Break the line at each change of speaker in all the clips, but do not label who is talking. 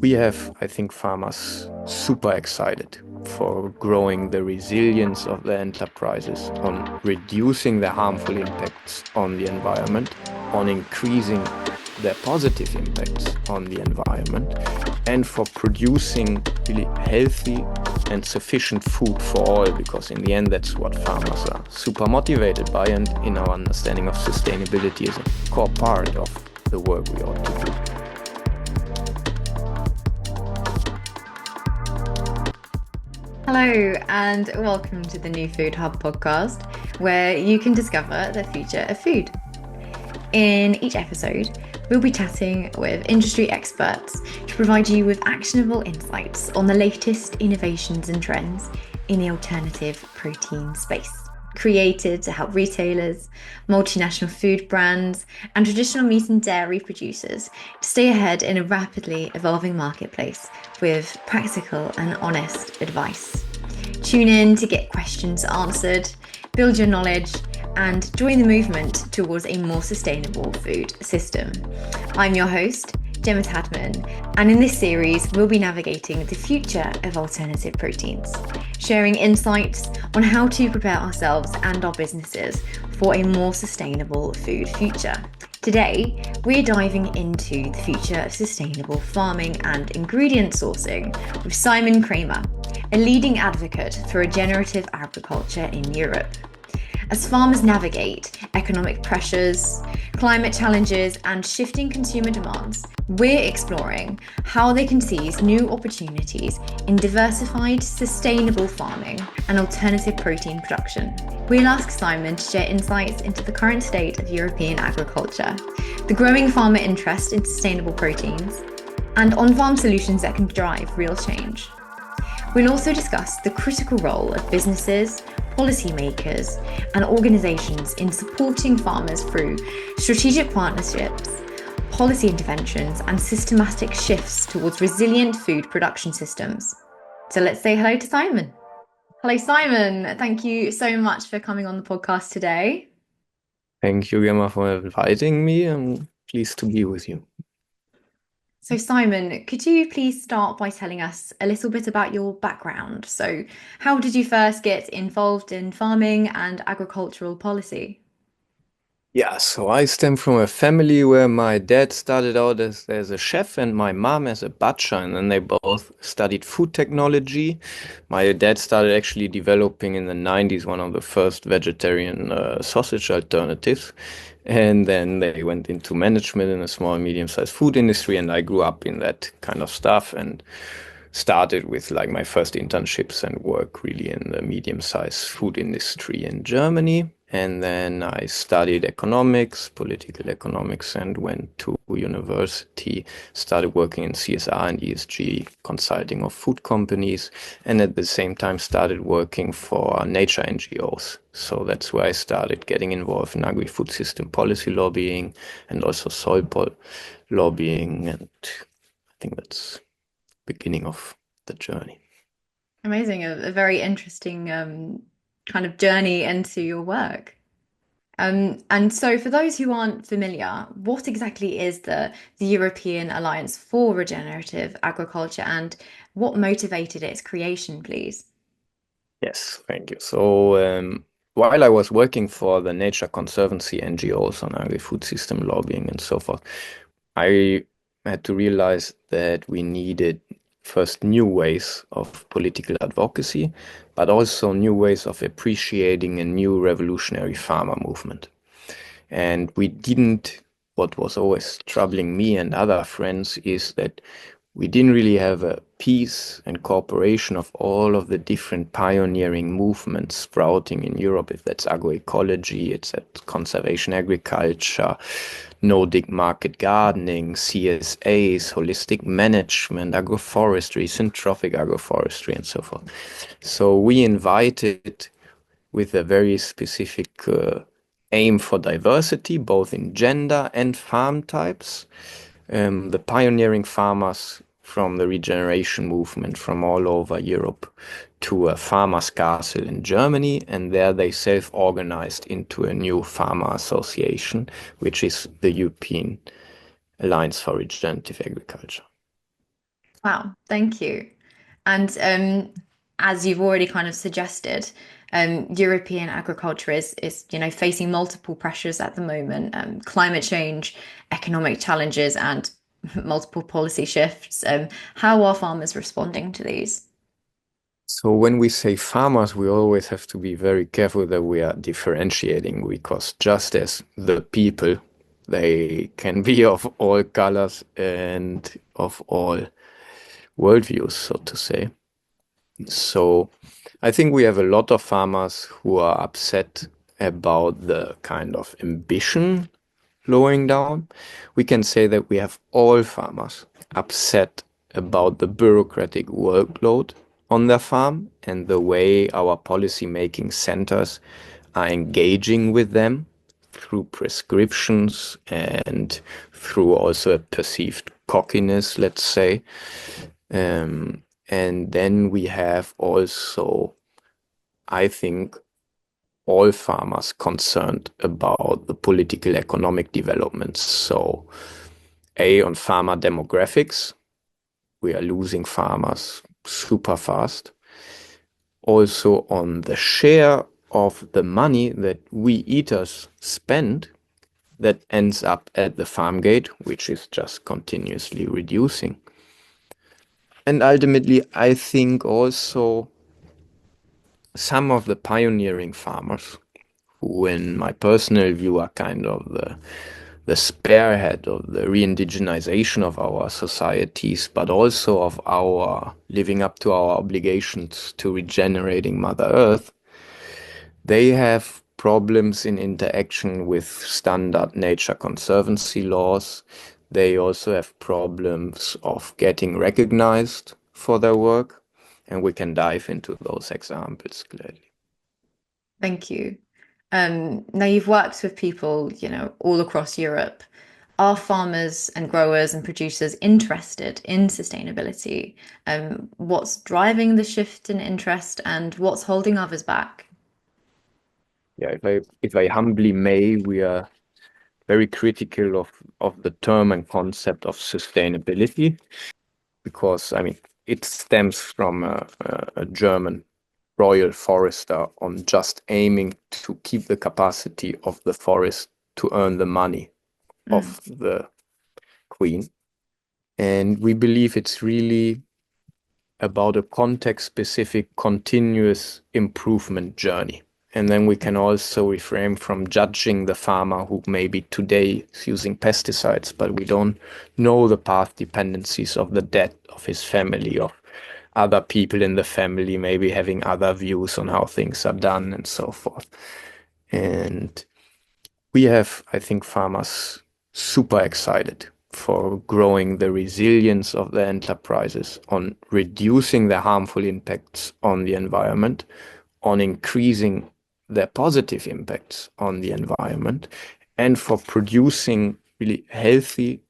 We have, I think, farmers super excited for growing the resilience of their enterprises, on reducing the harmful impacts on the environment, on increasing their positive impacts on the environment, and for producing really healthy and sufficient food for all, because in the end, that's what farmers are super motivated by, and in our understanding of sustainability is a core part of the work we ought to do.
Hello, and welcome to the New Food Hub podcast, where you can discover the future of food. In each episode, we'll be chatting with industry experts to provide you with actionable insights on the latest innovations and trends in the alternative protein space. Created to help retailers, multinational food brands, and traditional meat and dairy producers to stay ahead in a rapidly evolving marketplace with practical and honest advice. Tune in to get questions answered, build your knowledge, and join the movement towards a more sustainable food system. I'm your host, Gemma Tadman, and in this series, we'll be navigating the future of alternative proteins, sharing insights on how to prepare ourselves and our businesses for a more sustainable food future. Today, we're diving into the future of sustainable farming and ingredient sourcing with Simon Kraemer, a leading advocate for regenerative agriculture in Europe. As farmers navigate economic pressures, climate challenges, and shifting consumer demands, we're exploring how they can seize new opportunities in diversified, sustainable farming and alternative protein production. We'll ask Simon to share insights into the current state of European agriculture, the growing farmer interest in sustainable proteins, and on-farm solutions that can drive real change. We'll also discuss the critical role of businesses, policymakers, and organisations in supporting farmers through strategic partnerships, policy interventions, and systematic shifts towards resilient food production systems. So let's say hello to Simon. Hello, Simon. Thank you so much for coming on the podcast today.
Thank you, Gemma, for inviting me. I'm pleased to be with you.
So, Simon, could you please start by telling us a little bit about your background? So, how did you first get involved in farming and agricultural policy?
Yeah, so I stem from a family where my dad started out as a chef and my mom as a butcher, and then they both studied food technology. My dad started actually developing in the 90s one of the first vegetarian sausage alternatives. And then they went into management in a small, medium-sized food industry, and I grew up in that kind of stuff and started with like my first internships and work really in the medium-sized food industry in Germany. And then I studied economics, political economics, and went to university, started working in CSR and ESG consulting of food companies, and at the same time started working for nature NGOs. So that's where I started getting involved in agri-food system policy lobbying and also lobbying. And I think that's the beginning of the journey.
Amazing, a very interesting kind of journey into your work. And so, for those who aren't familiar, what exactly is the European Alliance for Regenerative Agriculture and what motivated its creation, please?
Yes, thank you. So, while I was working for the Nature Conservancy NGOs on agri-food system lobbying and so forth, I had to realize that we needed first new ways of political advocacy, but also new ways of appreciating a new revolutionary farmer movement. And we didn't, what was always troubling me and other friends is that we didn't really have a piece and cooperation of all of the different pioneering movements sprouting in Europe, if that's agroecology, it's at conservation agriculture, Nordic market gardening, CSAs, holistic management, agroforestry, syntropic agroforestry, and so forth. So we invited with a very specific aim for diversity, both in gender and farm types, the pioneering farmers from the regeneration movement from all over Europe to a farmers' castle in Germany, and there they self-organized into a new farmer association, which is the European Alliance for Regenerative Agriculture.
Wow, thank you. And as you've already kind of suggested, European agriculture is facing multiple pressures at the moment, climate change, economic challenges, and multiple policy shifts. How are farmers responding to these?
So when we say farmers, we always have to be very careful that we are differentiating because just as the people, they can be of all colors and of all worldviews, so to say. So I think we have a lot of farmers who are upset about the kind of ambition slowing down. We can say that we have all farmers upset about the bureaucratic workload on their farm and the way our policy making centers are engaging with them through prescriptions and through also a perceived cockiness, let's say. And then we have also, I think, all farmers concerned about the political economic developments. So, on farmer demographics, we are losing farmers super fast. Also on the share of the money that we eaters spend that ends up at the farm gate, which is just continuously reducing. And ultimately, I think also some of the pioneering farmers, who in my personal view are kind of the spearhead of the re-indigenization of our societies, but also of our living up to our obligations to regenerating Mother Earth, they have problems in interaction with standard nature conservancy laws. They also have problems of getting recognized for their work, and we can dive into those examples clearly.
Thank you. Now you've worked with people, all across Europe. Are farmers and growers and producers interested in sustainability? What's driving the shift in interest and what's holding others back?
Yeah, if I humbly may, we are very critical of the term and concept of sustainability because I mean it stems from a German royal forester on just aiming to keep the capacity of the forest to earn the money
Mm,
of the queen. And we believe it's really about a context-specific continuous improvement journey. And then we can also refrain from judging the farmer who maybe today is using pesticides, but we don't know the path dependencies of the death of his family, of other people in the family, maybe having other views on how things are done and so forth. And we have, I think, farmers super excited for growing the resilience of their enterprises, on reducing their harmful impacts on the environment, on increasing their positive impacts on the environment, and for producing really healthy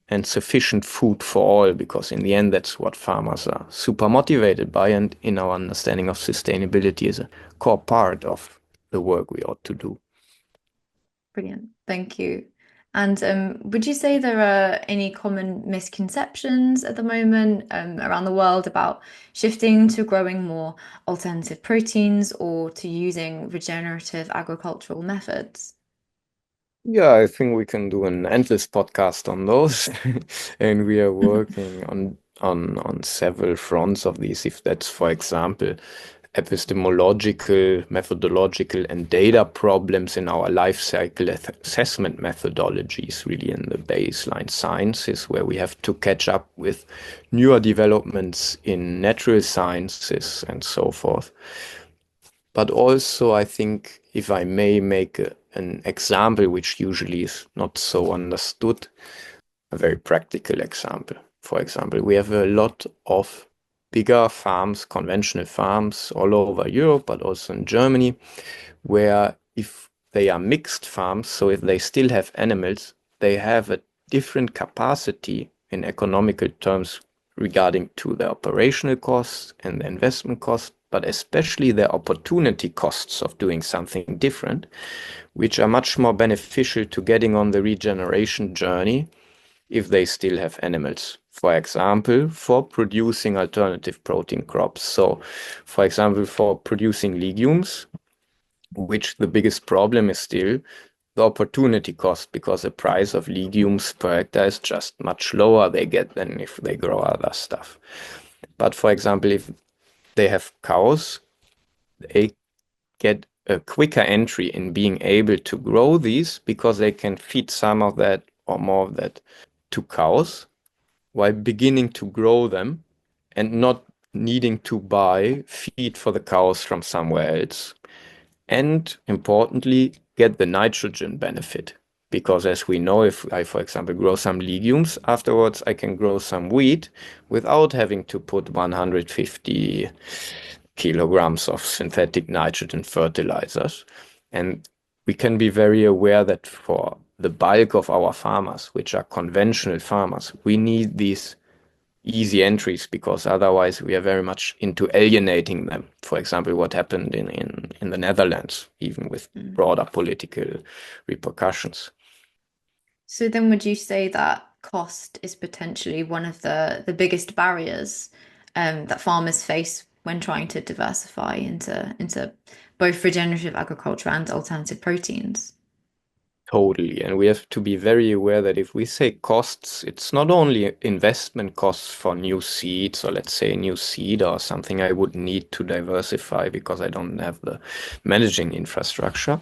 and sufficient food for all, because in the end, that's what farmers are super motivated by. And in our understanding of sustainability is a core part of the work we ought to do.
brilliant. Thank you. And would you say there are any common misconceptions at the moment around the world about shifting to growing more alternative proteins or to using regenerative agricultural methods?
Yeah, I think we can do an endless podcast on those. And we are working on several fronts of these. If that's, for example, epistemological, methodological, and data problems in our life cycle assessment methodologies, really in the baseline sciences, where we have to catch up with newer developments in natural sciences and so forth. But also, I think, if I may make an example, which usually is not so understood, a very practical example. For example, we have a lot of bigger farms, conventional farms all over Europe, but also in Germany, where if they are mixed farms, so if they still have animals, they have a different capacity in economical terms regarding to the operational costs and the investment costs, but especially the opportunity costs of doing something different, which are much more beneficial to getting on the regeneration journey if they still have animals. for example, for producing alternative protein crops. So, for example, for producing legumes, which the biggest problem is still the opportunity cost because the price of legumes per hectare is just much lower they get than if they grow other stuff. But for example, if they have cows, they get a quicker entry in being able to grow these because they can feed some of that or more of that to cows while beginning to grow them and not needing to buy feed for the cows from somewhere else. And importantly, get the nitrogen benefit. Because as we know, if I, for example, grow some legumes, afterwards I can grow some wheat without having to put 150 kilograms of synthetic nitrogen fertilizers. And we can be very aware that for the bulk of our farmers, which are conventional farmers, we need these easy entries because otherwise we are very much into alienating them. For example, what happened in the Netherlands, even with
Mm.
broader political repercussions.
So then would you say that cost is potentially one of the biggest barriers that farmers face when trying to diversify into both regenerative agriculture and alternative proteins?
Totally. And we have to be very aware that if we say costs, it's not only investment costs for new seeds or let's say a new seed or something I would need to diversify because I don't have the managing infrastructure,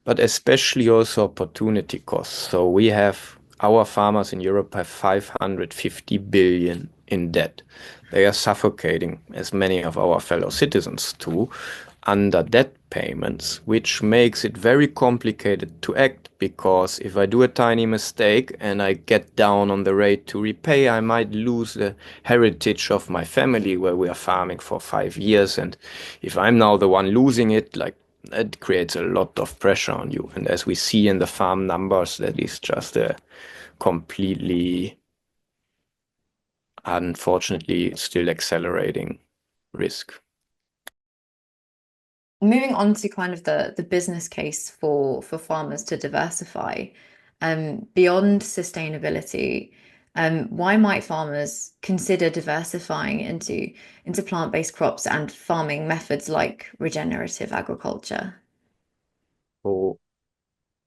but especially also opportunity costs. So we have our farmers in Europe have 550 billion in debt. They are suffocating, as many of our fellow citizens too, under debt payments, which makes it very complicated to act because if I do a tiny mistake and I get down on the rate to repay, I might lose the heritage of my family where we are farming for 5 years. And if I'm now the one losing it, like that creates a lot of pressure on you. And as we see in the farm numbers, that is just a completely, unfortunately, still accelerating risk.
Moving on to kind of the business case for farmers to diversify, beyond sustainability, why might farmers consider diversifying into plant-based crops and farming methods like regenerative agriculture?
So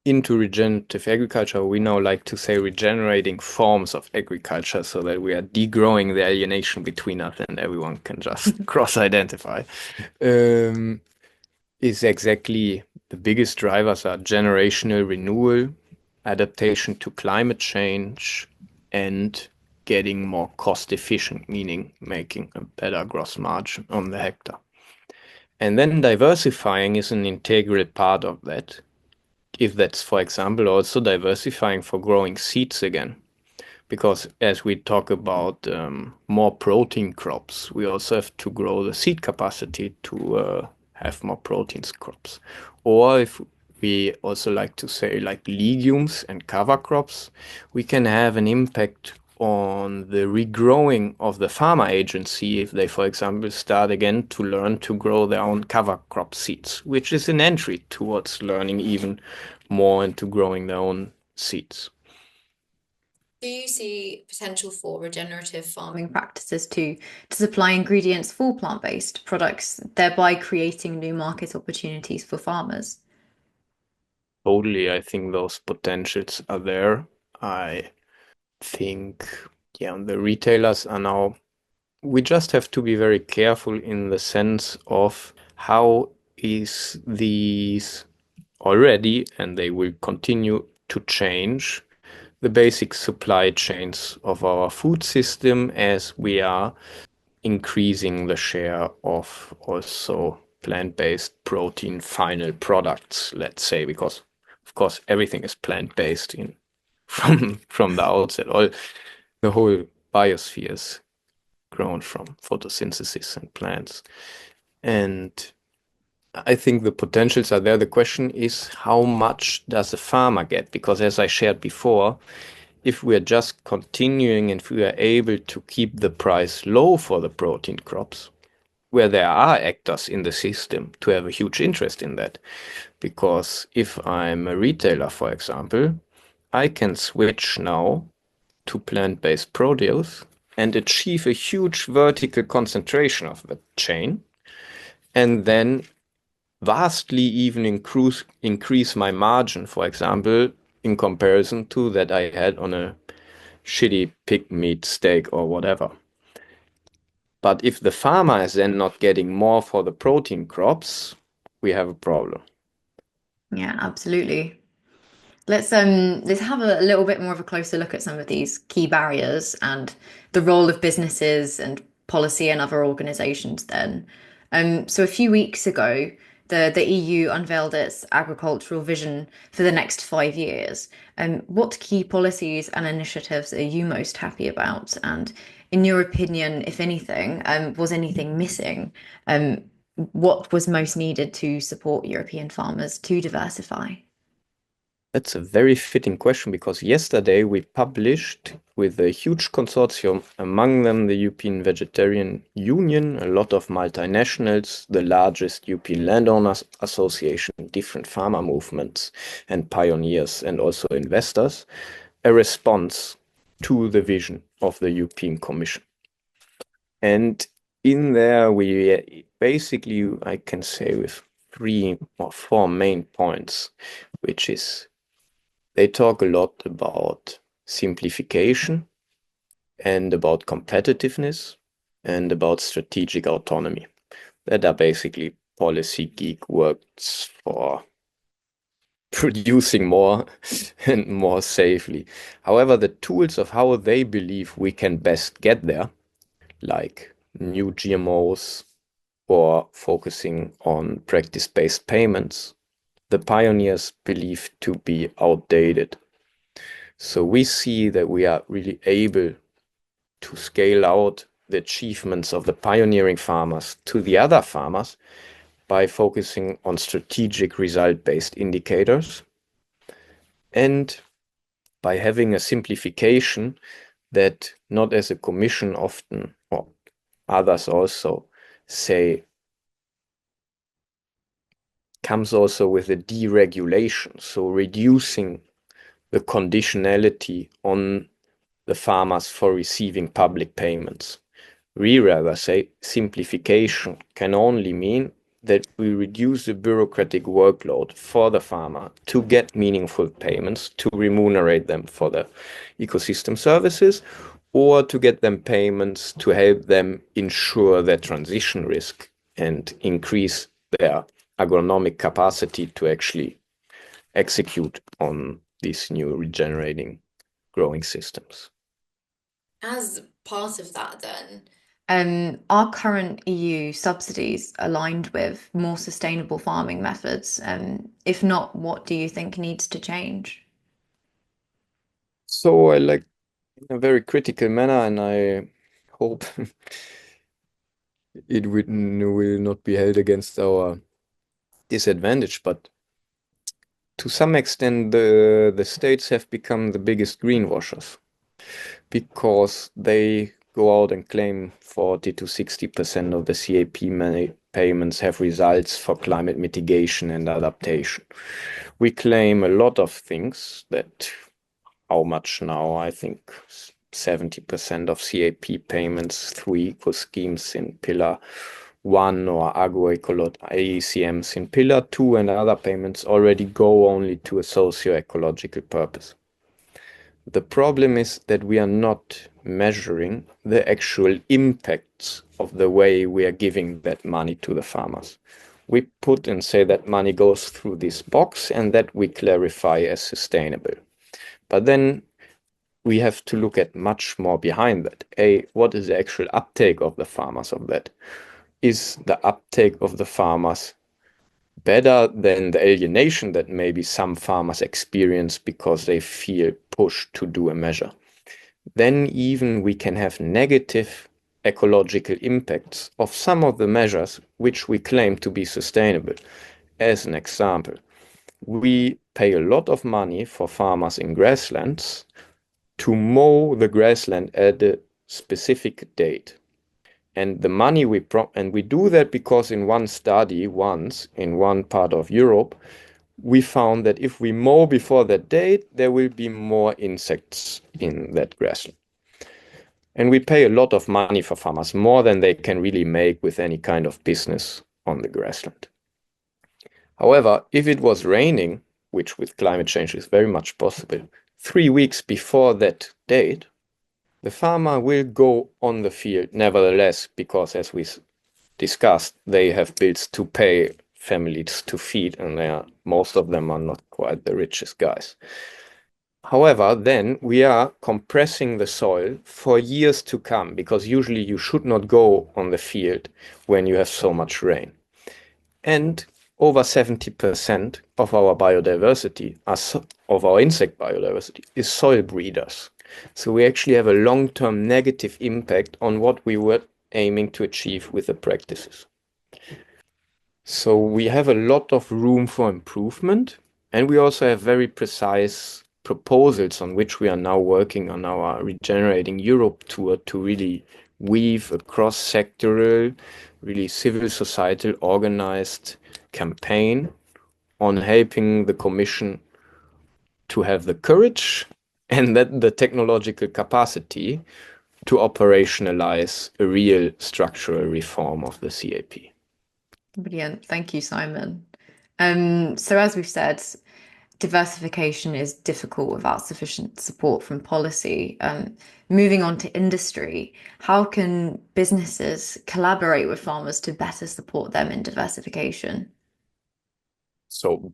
into regenerative agriculture, we now like to say regenerating forms of agriculture so that we are degrowing the alienation between us and everyone can just cross-identify. Um, is exactly the biggest drivers are generational renewal, adaptation to climate change, and getting more cost efficient, meaning making a better gross margin on the hectare. And then diversifying is an integral part of that. If that's, for example, also diversifying for growing seeds again. Because as we talk about more protein crops, we also have to grow the seed capacity to have more protein crops. Or if we also like to say like legumes and cover crops, we can have an impact on the regrowing of the farmer agency if they, for example, start again to learn to grow their own cover crop seeds, which is an entry towards learning even more into growing their own seeds.
Do you see potential for regenerative farming practices to supply ingredients for plant-based products, thereby creating new market opportunities for farmers?
Totally, I think those potentials are there. I think, yeah, the retailers are now, we just have to be very careful in the sense of how is these already, and they will continue to change the basic supply chains of our food system as we are increasing the share of also plant-based protein final products, let's say, because of course everything is plant-based in from the outset. All the whole biosphere is grown from photosynthesis and plants. And I think the potentials are there. The question is how much does a farmer get? Because as I shared before, if we are just continuing and if we are able to keep the price low for the protein crops, where there are actors in the system to have a huge interest in that. Because if I'm a retailer, for example, I can switch now to plant-based produce and achieve a huge vertical concentration of the chain, and then vastly even increase my margin, for example, in comparison to that I had on a shitty pig meat steak or whatever. But if the farmer is then not getting more for the protein crops, we have a problem.
Yeah, absolutely. Let's have a little bit more of a closer look at some of these key barriers and the role of businesses and policy and other organizations then. So a few weeks ago, the EU unveiled its agricultural vision for the next 5 years. What key policies and initiatives are you most happy about? And in your opinion, if anything, was anything missing? What was most needed to support European farmers to diversify?
That's a very fitting question because yesterday we published with a huge consortium, among them the European Vegetarian Union, a lot of multinationals, the largest European Landowners Association, different farmer movements and pioneers and also investors, a response to the vision of the European Commission. And in there, we basically, I can say with 3 or 4 main points, which is they talk a lot about simplification and about competitiveness and about strategic autonomy. That are basically policy geek words for producing more and more safely. However, the tools of how they believe we can best get there, like new GMOs or focusing on practice-based payments, the pioneers believe to be outdated. So we see that we are really able to scale out the achievements of the pioneering farmers to the other farmers by focusing on strategic result-based indicators and by having a simplification that not as a commission often or others also say comes also with a deregulation, so reducing the conditionality on the farmers for receiving public payments. We rather say simplification can only mean that we reduce the bureaucratic workload for the farmer to get meaningful payments, to remunerate them for the ecosystem services, or to get them payments to help them ensure their transition risk and increase their agronomic capacity to actually execute on these new regenerating growing systems.
As part of that, then, are current EU subsidies aligned with more sustainable farming methods? If not, what do you think needs to change?
So I like in a very critical manner, and I hope it will not be held against our disadvantage. But to some extent, the states have become the biggest greenwashers because they go out and claim 40 to 60% of the CAP payments have results for climate mitigation and adaptation. We claim a lot of things that how much now? I think 70% of CAP payments through eco schemes in Pillar 1 or agroecological AECMs in Pillar 2 and other payments already go only to a socio-ecological purpose. The problem is that we are not measuring the actual impacts of the way we are giving that money to the farmers. We put and say that money goes through this box and that we clarify as sustainable. But then we have to look at much more behind that. What is the actual uptake of the farmers of that? Is the uptake of the farmers better than the alienation that maybe some farmers experience because they feel pushed to do a measure? Then even we can have negative ecological impacts of some of the measures which we claim to be sustainable. As an example, we pay a lot of money for farmers in grasslands to mow the grassland at a specific date. And the money we do that because in one study once in one part of Europe, we found that if we mow before that date, there will be more insects in that grassland. And we pay a lot of money for farmers, more than they can really make with any kind of business on the grassland. However, if it was raining, which with climate change is very much possible, 3 weeks before that date, the farmer will go on the field nevertheless, because as we discussed, they have bills to pay, families to feed, and most of them are not quite the richest guys. However, then we are compressing the soil for years to come, because usually you should not go on the field when you have so much rain. And over 70% of our biodiversity, of our insect biodiversity, is soil breeders. So we actually have a long-term negative impact on what we were aiming to achieve with the practices. So we have a lot of room for improvement, and we also have very precise proposals on which we are now working on our Regenerating Europe tour to really weave a cross-sectoral, really civil societal organized campaign on helping the Commission to have the courage and that the technological capacity to operationalize a real structural reform of the CAP.
Brilliant. Thank you, Simon. So as we've said, diversification is difficult without sufficient support from policy. Moving on to industry, how can businesses collaborate with farmers to better support them in diversification?
So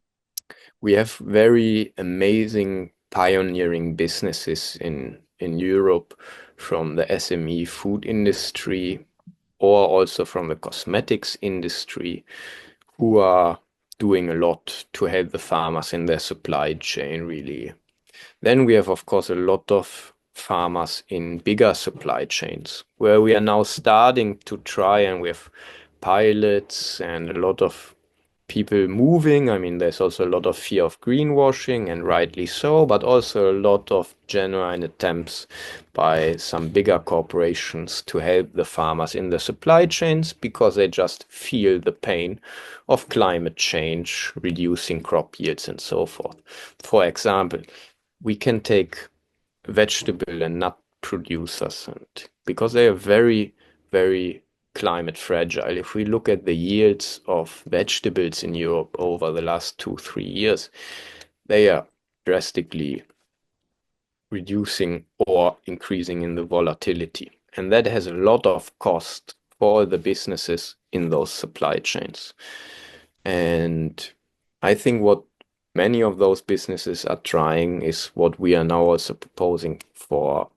we have very amazing pioneering businesses in Europe, from the SME food industry or also from the cosmetics industry, who are doing a lot to help the farmers in their supply chain, really. Then we have, of course, a lot of farmers in bigger supply chains where we are now starting to try, and we have pilots and a lot of people moving. I mean, there's also a lot of fear of greenwashing, and rightly so, but also a lot of genuine attempts by some bigger corporations to help the farmers in the supply chains, because they just feel the pain of climate change, reducing crop yields, and so forth. For example, we can take vegetable and nut producers, and because they are very, very climate fragile. If we look at the yields of vegetables in Europe over the last 2, 3 years, they are drastically reducing or increasing in the volatility. And that has a lot of cost for the businesses in those supply chains. And I think what many of those businesses are trying is what we are now also proposing for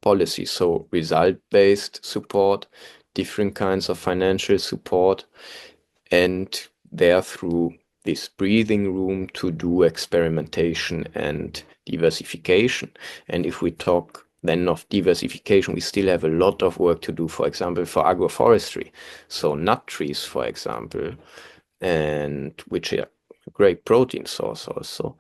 policy. So result-based support, different kinds of financial support, and there through this breathing room to do experimentation and diversification. And if we talk then of diversification, we still have a lot of work to do, for example, for agroforestry. So nut trees, for example, and which are a great protein source also,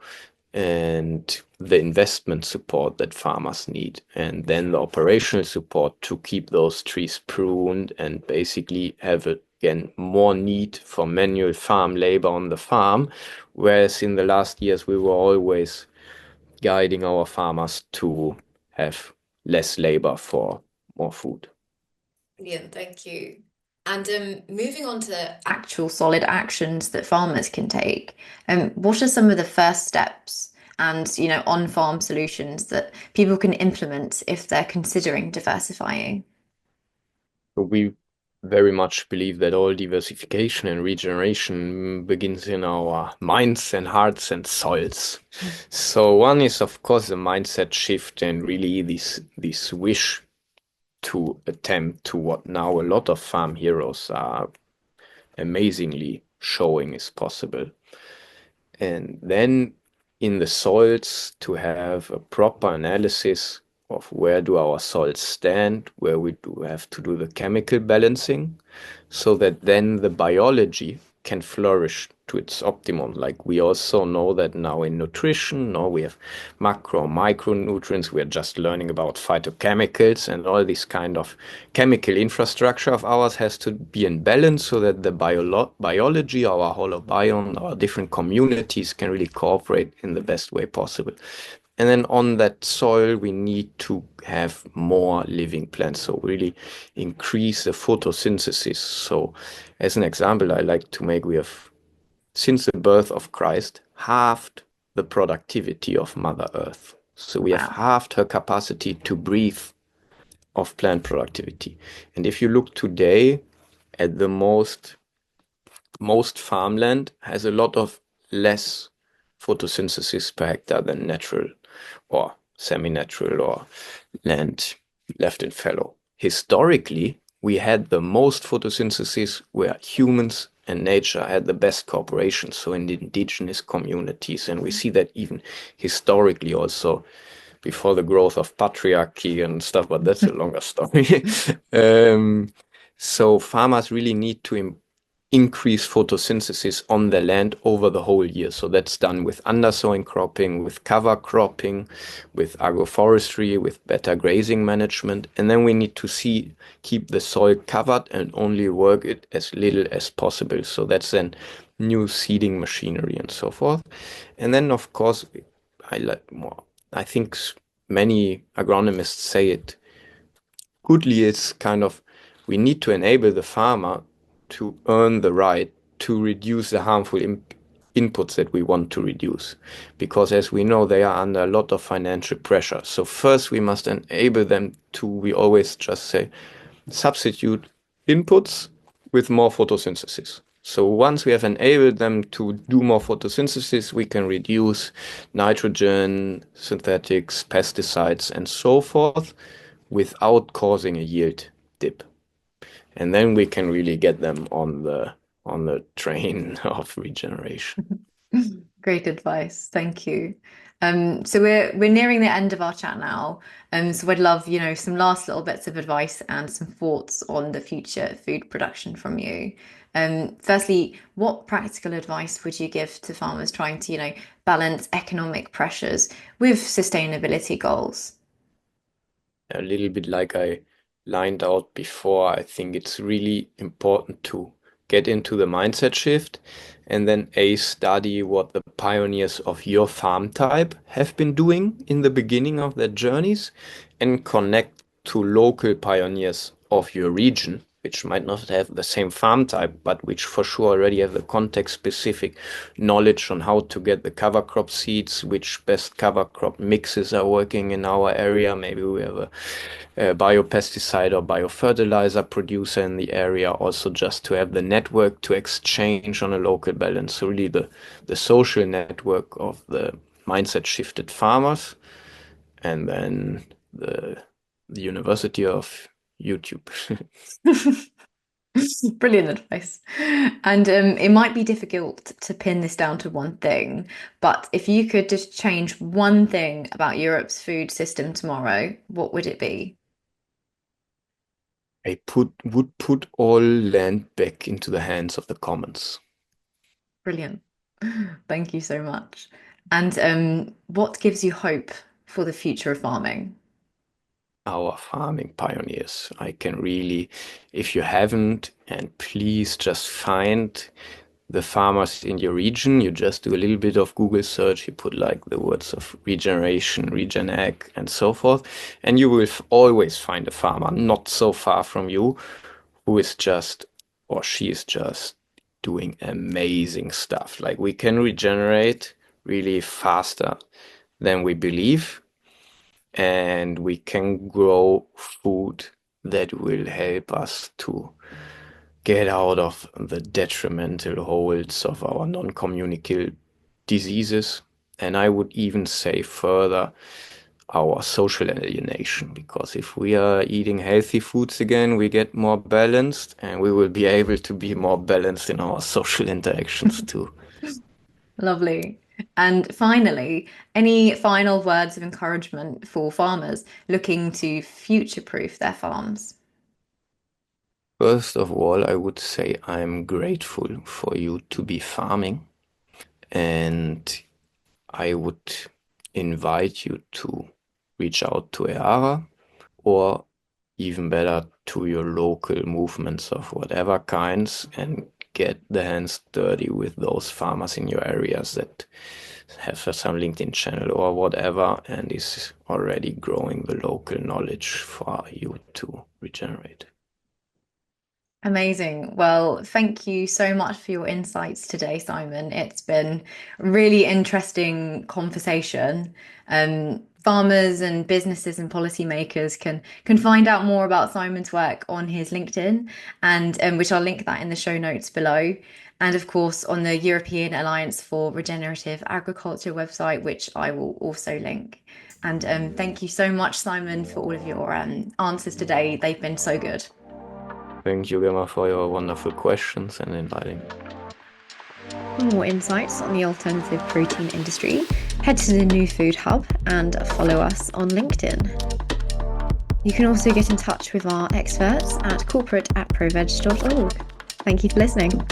and the investment support that farmers need, and then the operational support to keep those trees pruned and basically have again more need for manual farm labor on the farm, whereas in the last years we were always guiding our farmers to have less labor for more food.
Brilliant, thank you. And moving on to actual solid actions that farmers can take, what are some of the first steps and, on-farm solutions that people can implement if they're considering diversifying?
We very much believe that all diversification and regeneration begins in our minds and hearts and soils. So one is, of course, a mindset shift, and really this wish to attempt to what now a lot of farm heroes are amazingly showing is possible. And then in the soils, to have a proper analysis of where do our soils stand, where we do have to do the chemical balancing, so that then the biology can flourish to its optimum. Like we also know that now in nutrition, now we have macro, micronutrients. We're just learning about phytochemicals, and all this kind of chemical infrastructure of ours has to be in balance so that the biology, our holobiome, our different communities can really cooperate in the best way possible. And then on that soil, we need to have more living plants. So really increase the photosynthesis. So as an example, I like to make, we have, since the birth of Christ, halved the productivity of Mother Earth. So we have
Wow.
halved her capacity to breathe of plant productivity. And if you look today at the most farmland has a lot of less photosynthesis per hectare than natural or semi-natural or land left in fallow. Historically, we had the most photosynthesis where humans and nature had the best cooperation, so in the indigenous communities. And we see that even historically also before the growth of patriarchy and stuff, but that's a longer story. um, so farmers really need to increase photosynthesis on the land over the whole year. So that's done with undersowing cropping, with cover cropping, with agroforestry, with better grazing management. And then we need to keep the soil covered and only work it as little as possible. So that's then new seeding machinery and so forth. And then of course, I like more. I think many agronomists say it goodly is kind of we need to enable the farmer to earn the right to reduce the harmful inputs that we want to reduce. Because as we know, they are under a lot of financial pressure. So first we must enable them to, we always just say, substitute inputs with more photosynthesis. So once we have enabled them to do more photosynthesis, we can reduce nitrogen, synthetics, pesticides, and so forth without causing a yield dip. And then we can really get them on the train of regeneration.
Great advice. Thank you. So we're nearing the end of our chat now. So I'd love, some last little bits of advice and some thoughts on the future food production from you. Firstly, what practical advice would you give to farmers trying to, balance economic pressures with sustainability goals?
A little bit like I lined out before, I think it's really important to get into the mindset shift and then study what the pioneers of your farm type have been doing in the beginning of their journeys and connect to local pioneers of your region, which might not have the same farm type, but which for sure already have the context specific knowledge on how to get the cover crop seeds, which best cover crop mixes are working in our area. Maybe we have a biopesticide or biofertilizer producer in the area, also just to have the network to exchange on a local balance. So really the social network of the mindset shifted farmers and then the University of YouTube.
Brilliant advice. And it might be difficult to pin this down to one thing, but if you could just change one thing about Europe's food system tomorrow, what would it be?
Would put all land back into the hands of the commons.
Brilliant. Thank you so much. And what gives you hope for the future of farming?
Our farming pioneers. I can really, if you haven't, and please just find the farmers in your region. You just do a little bit of Google search, you put like the words of regeneration, regen ag, and so forth, and you will always find a farmer not so far from you who is just, or she is just doing amazing stuff. Like we can regenerate really faster than we believe, and we can grow food that will help us to get out of the detrimental holds of our non-communicable diseases. And I would even say further, our social alienation, because if we are eating healthy foods again, we get more balanced and we will be able to be more balanced in our social interactions too.
Lovely. And finally, any final words of encouragement for farmers looking to future-proof their farms?
First of all, I would say I'm grateful for you to be farming, and I would invite you to reach out to EARA, or even better, to your local movements of whatever kinds, and get the hands dirty with those farmers in your areas that have some LinkedIn channel or whatever and is already growing the local knowledge for you to regenerate.
Amazing. Well, thank you so much for your insights today, Simon. It's been a really interesting conversation. Farmers and businesses and policymakers can find out more about Simon's work on his LinkedIn, and which I'll link that in the show notes below. And of course, on the European Alliance for Regenerative Agriculture website, which I will also link. And thank you so much, Simon, for all of your answers today. They've been so good.
Thank you, Gemma, for your wonderful questions and inviting me.
For more insights on the alternative protein industry, head to the New Food Hub and follow us on LinkedIn. You can also get in touch with our experts at corporate@proveg.org. Thank you for listening.